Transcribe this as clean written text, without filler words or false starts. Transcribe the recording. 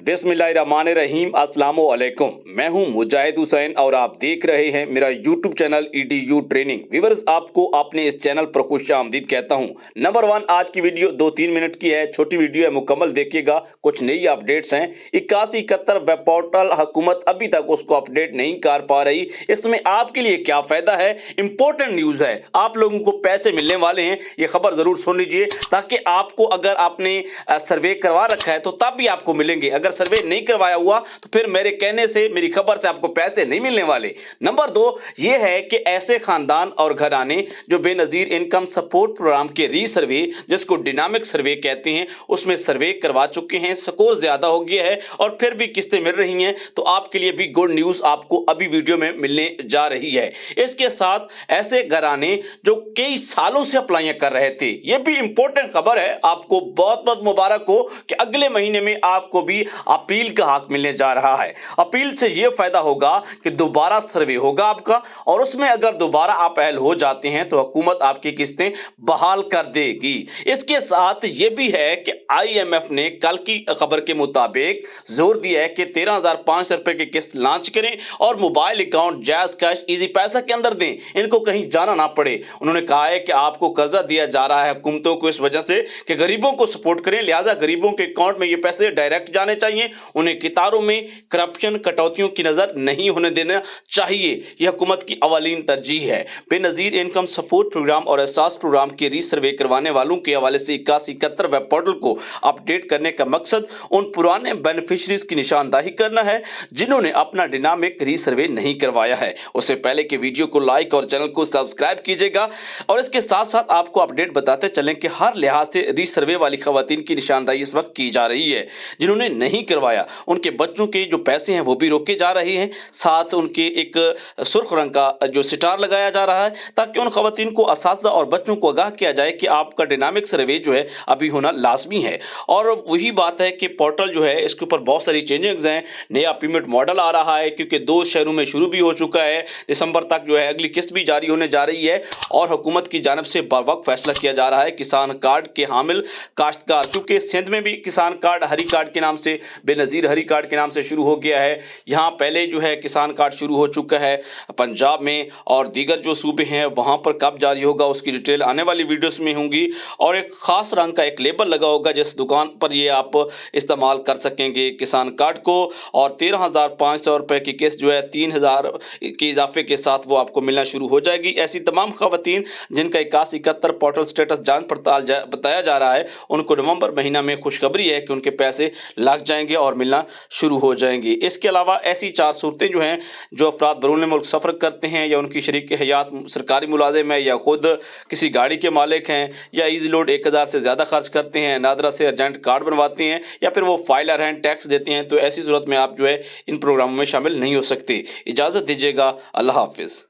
बिस्मिल्लाहिर्रहमानिर्रहीम अस्सलामु अलैकुम। मैं हूं मुजाहिद हुसैन और आप देख रहे हैं मेरा YouTube channel EDU training. Viewers, आपको अपने इस चैनल पर खुश आमदीद कहता हूं। नंबर 1, आज की वीडियो 2-3 मिनट की है, छोटी वीडियो है, मुकम्मल देखिएगा। कुछ नई अपडेट्स हैं। 8171 वेब पोर्टल हुकूमत अभी तक उसको अपडेट नहीं कर पा रही। इसमें आपके लिए क्या फायदा है, इंपॉर्टेंट न्यूज है, आप लोगों को पैसे मिलने वाले हैं, ये खबर जरूर सुन लीजिए, ताकि आपको अगर आपने सर्वे करवा रखा है तो तब भी आपको मिलेंगे। अगर सर्वे नहीं करवाया हुआ तो फिर मेरे कहने से, मेरी खबर से आपको पैसे नहीं मिलने वाले। नंबर 2 ये है कि ऐसे खानदान और घराने जो बेनजीर इनकम सपोर्ट प्रोग्राम के रीसर्वे, जिसको डायनामिक सर्वे कहते हैं, उसमें सर्वे करवा चुके हैं, स्कोर ज्यादा हो गया है और फिर भी किस्तें मिल रही हैं, तो आपके लिए भी गुड न्यूज आपको अभी वीडियो में मिलने जा रही है। इसके साथ ऐसे घराने जो कई सालों से अप्लाई कर रहे थे, यह भी इंपॉर्टेंट खबर है, आपको बहुत बहुत मुबारक हो कि अगले महीने में आपको भी अपील का हक मिलने जा रहा है। अपील से यह फायदा होगा कि दोबारा सर्वे होगा आपका, और उसमें अगर दोबारा आप अहल हो जाते हैं तो हुकूमत आपकी किस्तें बहाल कर देगी। इसके साथ यह भी है कि IMF ने कल की खबर के मुताबिक जोर दिया है कि 13,500 रुपए की किस्त लॉन्च करें और mobile account, jazz cash, easy पैसा के अंदर दें, इनको कहीं जाना ना पड़े। उन्होंने कहा है कि आपको कर्जा दिया जा रहा है हुकूमतों को इस वजह से कि गरीबों को सपोर्ट करें, लिहाजा गरीबों के अकाउंट में ये पैसे डायरेक्ट जाने चाहिए, उन्हें कितारों में करप्शन, कटौतियों की नजर नहीं होने देना चाहिए। यह हुकूमत की अवालीन तरजीह है। बेनजीर इनकम सपोर्ट प्रोग्राम और एहसास प्रोग्राम के रीसर्वे करवाने वालों के हवाले से 8171 वेब पोर्टल को अपडेट करने का मकसद उन पुराने बेनिफिशरीज की निशानदाही करना है जिन्होंने अपना डायनामिक रीसर्वे नहीं करवाया है। उससे पहले कि वीडियो को लाइक और चैनल को सब्सक्राइब कीजिएगा, और इसके साथ साथ आपको अपडेट बताते चलें कि हर लिहाज से रीसर्वे वाली खवातीन की निशानदाही इस वक्त की जा रही है। जिन्होंने नहीं करवाया उनके बच्चों के जो पैसे हैं वो भी रोके जा रहे हैं, साथ उनके एक सुर्ख रंग का जो सितार लगाया जा रहा है, ताकि उन खवातीन को, असातिज़ा और बच्चों को आगाह किया जाए कि आपका डायनामिक सर्वे जो है अभी होना लाजमी है। और वही बात है कि पोर्टल जो है इसके ऊपर बहुत सारी चेंजेस हैं, नया पेमेंट मॉडल आ रहा है, क्योंकि 2 शहरों में शुरू भी हो चुका है, दिसंबर तक जो है अगली किस्त भी जारी होने जा रही है, और हुकूमत की जानिब से बर वक्त फैसला किया जा रहा है किसान कार्ड के हामिल काश्तकार, क्योंकि सिंध में भी किसान कार्ड हरी कार्ड के नाम से, बेनजीर हरी कार्ड के नाम से शुरू हो गया है। यहाँ पहले जो है किसान कार्ड शुरू हो चुका है पंजाब में, और दीगर जो सूबे हैं वहाँ पर कब जारी होगा उसकी डिटेल आने वाली वीडियोस में होंगी, और एक खास रंग का एक लेबल लगा होगा जिस दुकान पर ये आप इस्तेमाल कर सकेंगे किसान कार्ड को। और 13,500 रुपए की किस्त जो है 3,000 के इजाफे के साथ वो आपको मिलना शुरू हो जाएगी। ऐसी तमाम खवातीन जिनका 8171 पोर्टल स्टेटस जांच पड़ताल बताया जा रहा है, उनको नवंबर महीना में खुशखबरी है कि उनके पैसे लग जाएंगे और मिलना शुरू हो जाएंगे। इसके अलावा ऐसी 4 सूरतें जो हैं, जो अफराद बैरून मुल्क सफ़र करते हैं, या उनकी शरीक हयात सरकारी मुलाजिम है, या खुद किसी गाड़ी के मालिक हैं, या ईजी लोड 1000 से ज़्यादा खर्च करते हैं, नादरा से अर्जेंट कार्ड बनवाते हैं, या फिर वो फाइलर हैं, टैक्स देते हैं, तो ऐसी सूरत में आप जो है इन प्रोग्रामों में शामिल नहीं हो सकते। इजाज़त दीजिएगा। अल्लाह हाफिज़।